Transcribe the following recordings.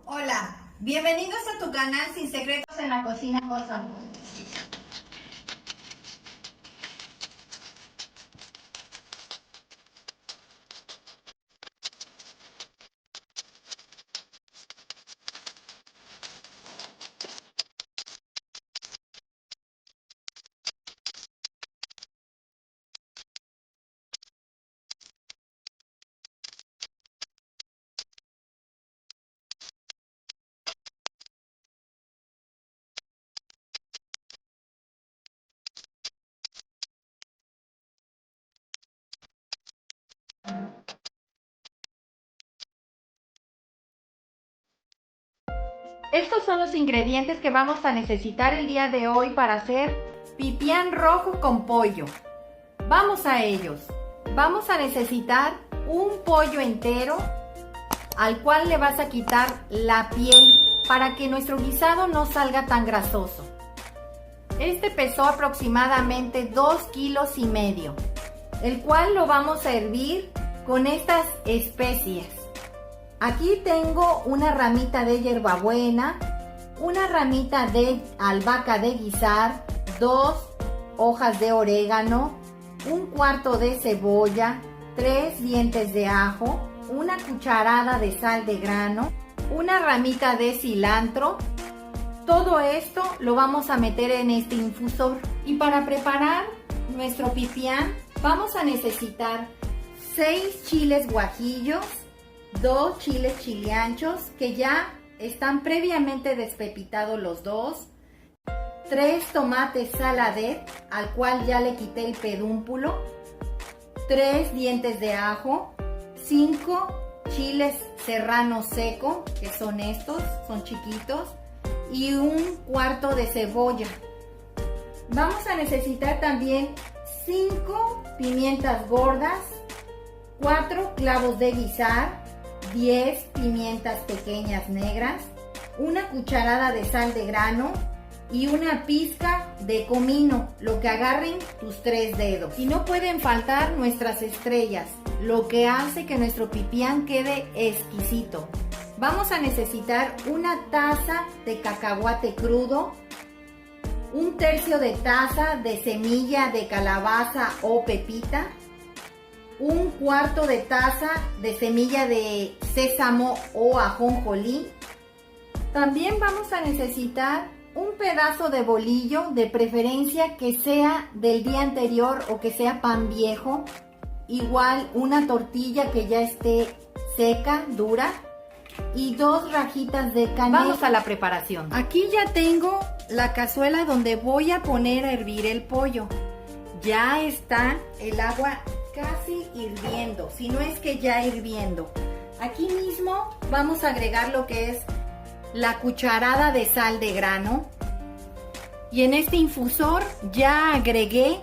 Hola, bienvenidos a tu canal Sin Secretos en la Cocina con Samu. Estos son los ingredientes que vamos a necesitar el día de hoy para hacer pipián rojo con pollo. Vamos a ellos. Vamos a necesitar un pollo entero al cual le vas a quitar la piel para que nuestro guisado no salga tan grasoso. Este pesó aproximadamente 2,5 kilos, el cual lo vamos a hervir con estas especies. Aquí tengo una ramita de hierbabuena, una ramita de albahaca de guisar, 2 hojas de orégano, 1/4 de cebolla, 3 dientes de ajo, una cucharada de sal de grano, una ramita de cilantro. Todo esto lo vamos a meter en este infusor. Y para preparar nuestro pipián vamos a necesitar 6 chiles guajillos, 2 chiles chilianchos que ya están previamente despepitados los dos, 3 tomates saladet al cual ya le quité el pedúnculo, 3 dientes de ajo, 5 chiles serranos seco, que son estos, son chiquitos, y 1/4 de cebolla. Vamos a necesitar también 5 pimientas gordas, 4 clavos de guisar, 10 pimientas pequeñas negras, una cucharada de sal de grano y una pizca de comino, lo que agarren tus 3 dedos. Y no pueden faltar nuestras estrellas, lo que hace que nuestro pipián quede exquisito. Vamos a necesitar una taza de cacahuate crudo, 1/3 de taza de semilla de calabaza o pepita, 1/4 de taza de semilla de sésamo o ajonjolí. También vamos a necesitar un pedazo de bolillo, de preferencia que sea del día anterior o que sea pan viejo. Igual una tortilla que ya esté seca, dura, y 2 rajitas de canela. Vamos a la preparación. Aquí ya tengo la cazuela donde voy a poner a hervir el pollo. Ya está el agua casi hirviendo, si no es que ya hirviendo. Aquí mismo vamos a agregar lo que es la cucharada de sal de grano. Y en este infusor ya agregué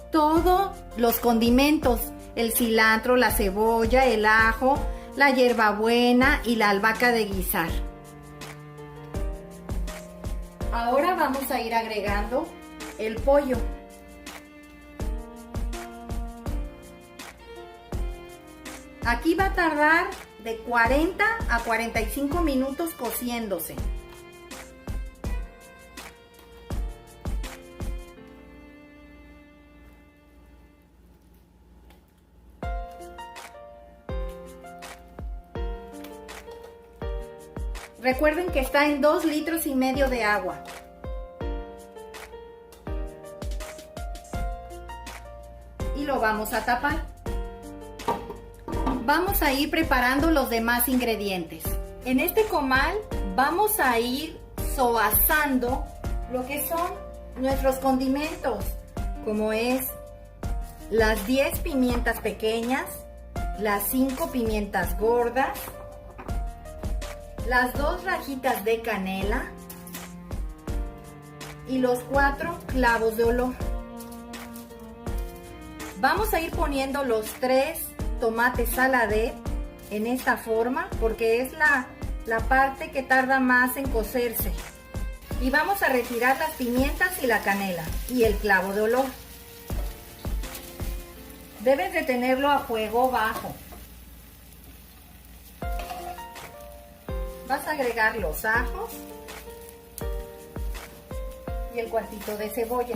todos los condimentos, el cilantro, la cebolla, el ajo, la hierbabuena y la albahaca de guisar. Ahora vamos a ir agregando el pollo. Aquí va a tardar de 40 a 45 minutos cociéndose. Recuerden que está en 2,5 litros de agua. Y lo vamos a tapar. Vamos a ir preparando los demás ingredientes. En este comal vamos a ir soazando lo que son nuestros condimentos, como es las 10 pimientas pequeñas, las 5 pimientas gordas, las 2 rajitas de canela y los 4 clavos de olor. Vamos a ir poniendo los 3 tomates saladet en esta forma porque es la parte que tarda más en cocerse. Y vamos a retirar las pimientas y la canela y el clavo de olor. Debes de tenerlo a fuego bajo. Vas a agregar los ajos y el cuartito de cebolla.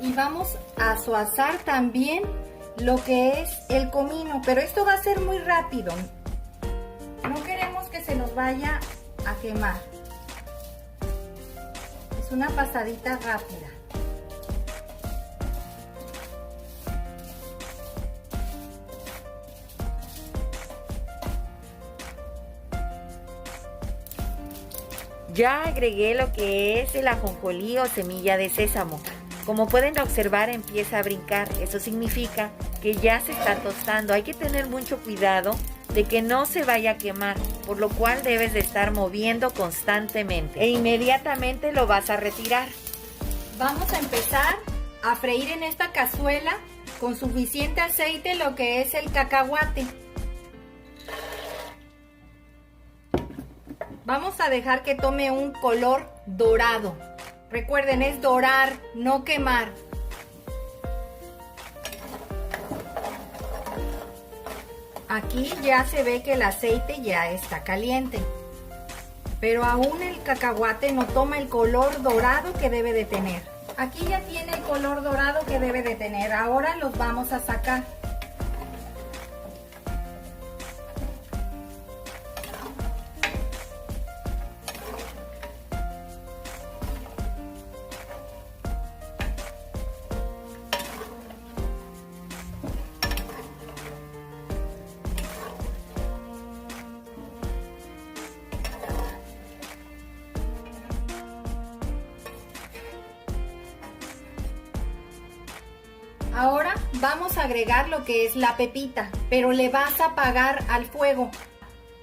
Y vamos a suazar también lo que es el comino, pero esto va a ser muy rápido. No queremos que se nos vaya a quemar. Es una pasadita rápida. Ya agregué lo que es el ajonjolí o semilla de sésamo. Como pueden observar, empieza a brincar. Eso significa que ya se está tostando. Hay que tener mucho cuidado de que no se vaya a quemar, por lo cual debes de estar moviendo constantemente. E inmediatamente lo vas a retirar. Vamos a empezar a freír en esta cazuela con suficiente aceite lo que es el cacahuate. Vamos a dejar que tome un color dorado. Recuerden, es dorar, no quemar. Aquí ya se ve que el aceite ya está caliente, pero aún el cacahuate no toma el color dorado que debe de tener. Aquí ya tiene el color dorado que debe de tener. Ahora los vamos a sacar. Ahora vamos a agregar lo que es la pepita, pero le vas a apagar al fuego.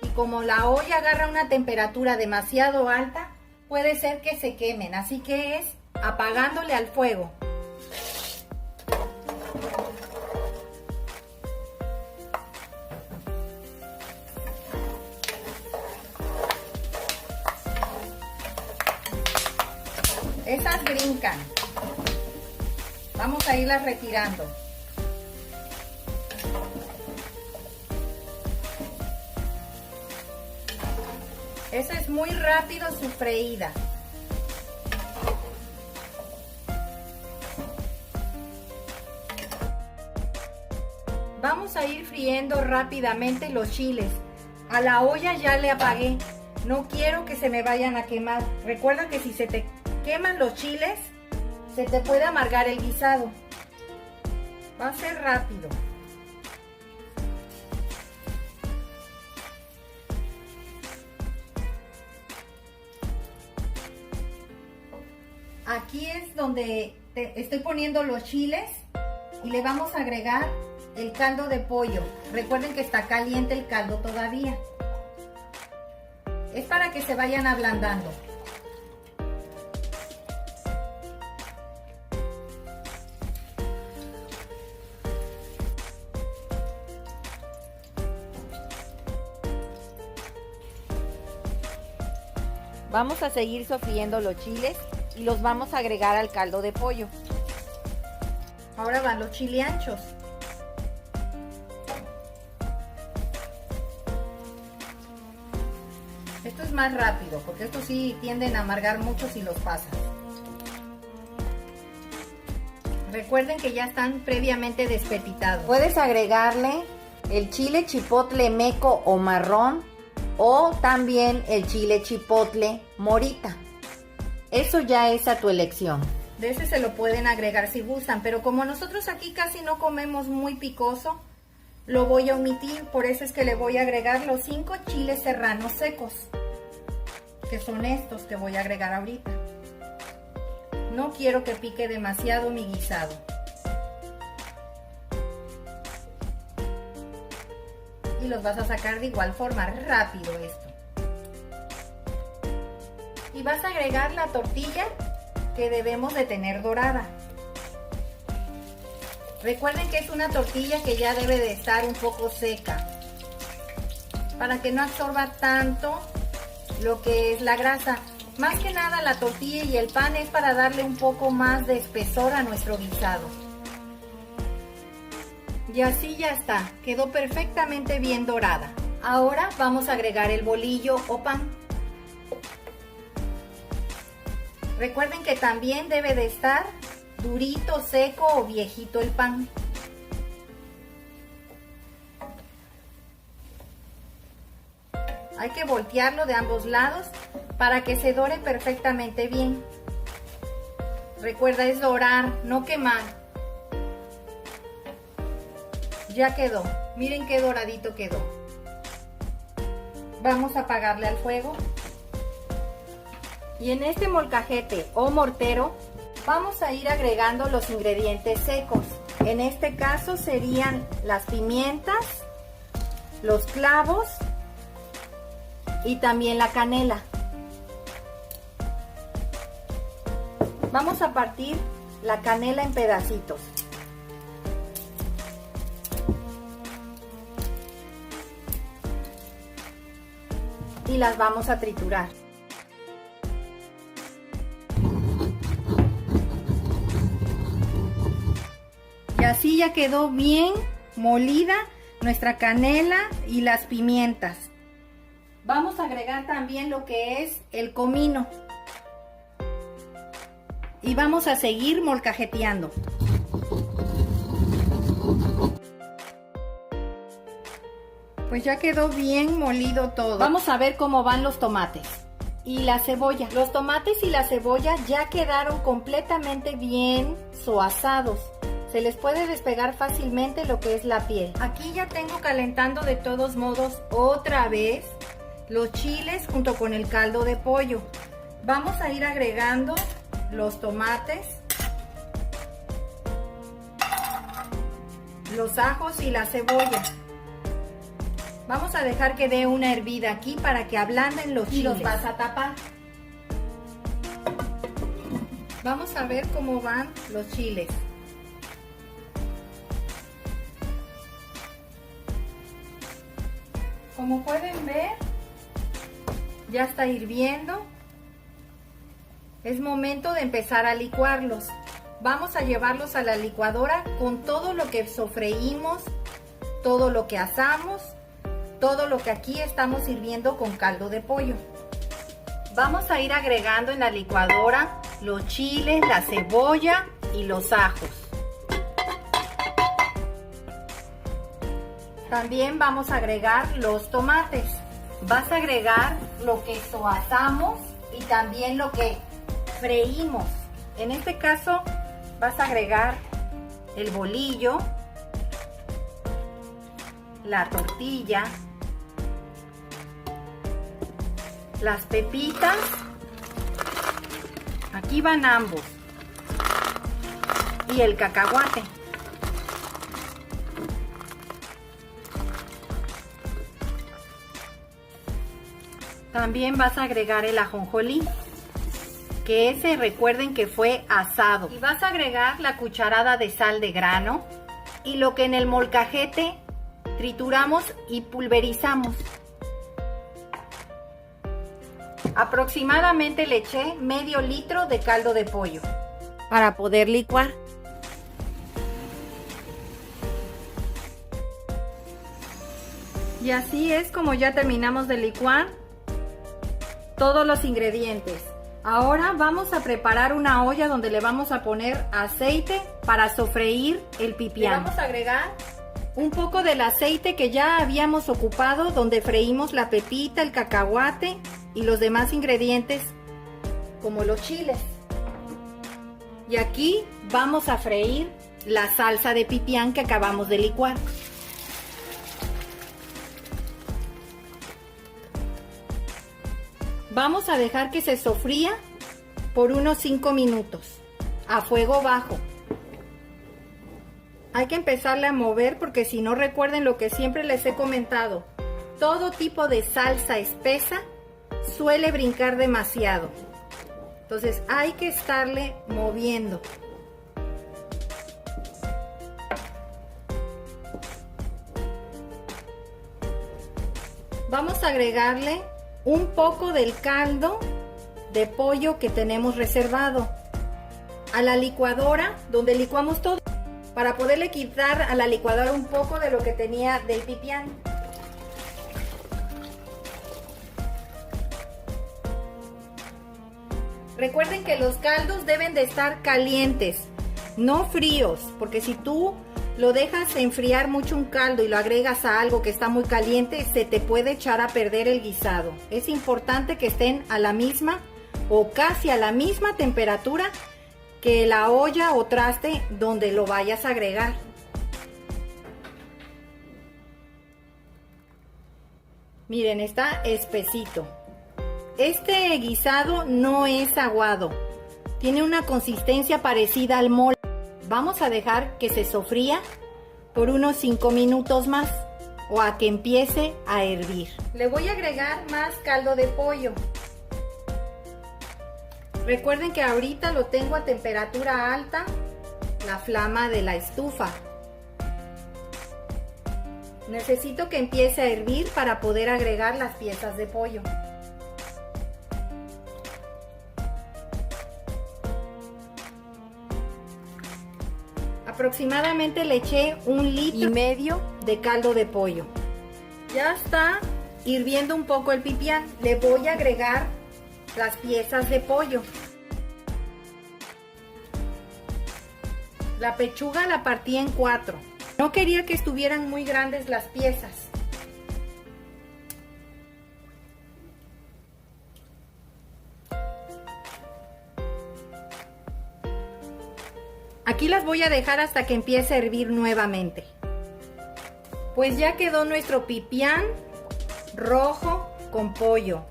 Y como la olla agarra una temperatura demasiado alta, puede ser que se quemen, así que es apagándole al fuego. Esas brincan. Vamos a irlas retirando. Esa es muy rápido su freída. Vamos a ir friendo rápidamente los chiles. A la olla ya le apagué. No quiero que se me vayan a quemar. Recuerda que si se te queman los chiles, se te puede amargar el guisado. Va a ser rápido. Aquí es donde estoy poniendo los chiles y le vamos a agregar el caldo de pollo. Recuerden que está caliente el caldo todavía. Es para que se vayan ablandando. Vamos a seguir sofriendo los chiles y los vamos a agregar al caldo de pollo. Ahora van los chile anchos. Esto es más rápido porque estos sí tienden a amargar mucho si los pasas. Recuerden que ya están previamente despepitados. Puedes agregarle el chile chipotle meco o marrón o también el chile chipotle morita. Eso ya es a tu elección. De ese se lo pueden agregar si gustan, pero como nosotros aquí casi no comemos muy picoso, lo voy a omitir. Por eso es que le voy a agregar los 5 chiles serranos secos, que son estos que voy a agregar ahorita. No quiero que pique demasiado mi guisado. Y los vas a sacar de igual forma, rápido esto. Y vas a agregar la tortilla que debemos de tener dorada. Recuerden que es una tortilla que ya debe de estar un poco seca, para que no absorba tanto lo que es la grasa. Más que nada la tortilla y el pan es para darle un poco más de espesor a nuestro guisado. Y así ya está, quedó perfectamente bien dorada. Ahora vamos a agregar el bolillo o pan. Recuerden que también debe de estar durito, seco o viejito el pan. Hay que voltearlo de ambos lados para que se dore perfectamente bien. Recuerda, es dorar, no quemar. Ya quedó. Miren qué doradito quedó. Vamos a apagarle al fuego. Y en este molcajete o mortero vamos a ir agregando los ingredientes secos. En este caso serían las pimientas, los clavos y también la canela. Vamos a partir la canela en pedacitos. Y las vamos a triturar. Y así ya quedó bien molida nuestra canela y las pimientas. Vamos a agregar también lo que es el comino. Y vamos a seguir molcajeteando. Pues ya quedó bien molido todo. Vamos a ver cómo van los tomates y la cebolla. Los tomates y la cebolla ya quedaron completamente bien soazados. Se les puede despegar fácilmente lo que es la piel. Aquí ya tengo calentando de todos modos otra vez los chiles junto con el caldo de pollo. Vamos a ir agregando los tomates, los ajos y la cebolla. Vamos a dejar que dé una hervida aquí para que ablanden los chiles. Y los vas a tapar. Vamos a ver cómo van los chiles. Como pueden ver, ya está hirviendo. Es momento de empezar a licuarlos. Vamos a llevarlos a la licuadora con todo lo que sofreímos, todo lo que asamos, todo lo que aquí estamos sirviendo con caldo de pollo. Vamos a ir agregando en la licuadora los chiles, la cebolla y los ajos. También vamos a agregar los tomates. Vas a agregar lo que asamos y también lo que freímos. En este caso vas a agregar el bolillo, la tortilla, las pepitas, aquí van ambos, y el cacahuate. También vas a agregar el ajonjolí, que ese recuerden que fue asado. Y vas a agregar la cucharada de sal de grano y lo que en el molcajete trituramos y pulverizamos. Aproximadamente le eché medio litro de caldo de pollo para poder licuar. Y así es como ya terminamos de licuar todos los ingredientes. Ahora vamos a preparar una olla donde le vamos a poner aceite para sofreír el pipián. Le vamos a agregar un poco del aceite que ya habíamos ocupado donde freímos la pepita, el cacahuate y los demás ingredientes como los chiles. Y aquí vamos a freír la salsa de pipián que acabamos de licuar. Vamos a dejar que se sofría por unos 5 minutos a fuego bajo. Hay que empezarle a mover porque si no, recuerden lo que siempre les he comentado. Todo tipo de salsa espesa suele brincar demasiado. Entonces hay que estarle moviendo. Vamos a agregarle un poco del caldo de pollo que tenemos reservado a la licuadora donde licuamos todo para poderle quitar a la licuadora un poco de lo que tenía del pipián. Recuerden que los caldos deben de estar calientes, no fríos, porque si tú lo dejas enfriar mucho un caldo y lo agregas a algo que está muy caliente, se te puede echar a perder el guisado. Es importante que estén a la misma o casi a la misma temperatura que la olla o traste donde lo vayas a agregar. Miren, está espesito. Este guisado no es aguado, tiene una consistencia parecida al mole. Vamos a dejar que se sofría por unos 5 minutos más o a que empiece a hervir. Le voy a agregar más caldo de pollo. Recuerden que ahorita lo tengo a temperatura alta, la flama de la estufa. Necesito que empiece a hervir para poder agregar las piezas de pollo. Aproximadamente le eché 1,5 litros de caldo de pollo. Ya está hirviendo un poco el pipián. Le voy a agregar las piezas de pollo. La pechuga la partí en 4. No quería que estuvieran muy grandes las piezas. Aquí las voy a dejar hasta que empiece a hervir nuevamente. Pues ya quedó nuestro pipián rojo con pollo.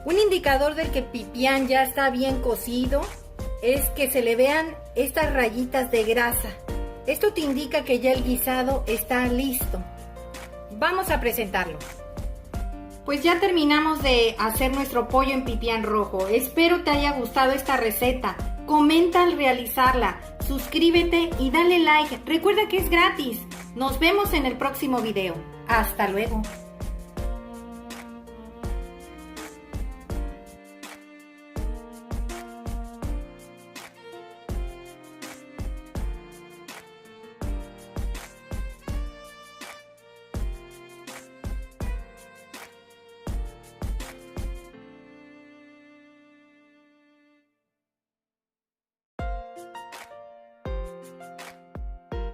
Un indicador del que el pipián ya está bien cocido es que se le vean estas rayitas de grasa. Esto te indica que ya el guisado está listo. Vamos a presentarlo. Pues ya terminamos de hacer nuestro pollo en pipián rojo. Espero te haya gustado esta receta. Comenta al realizarla, suscríbete y dale like. Recuerda que es gratis. Nos vemos en el próximo video. Hasta luego.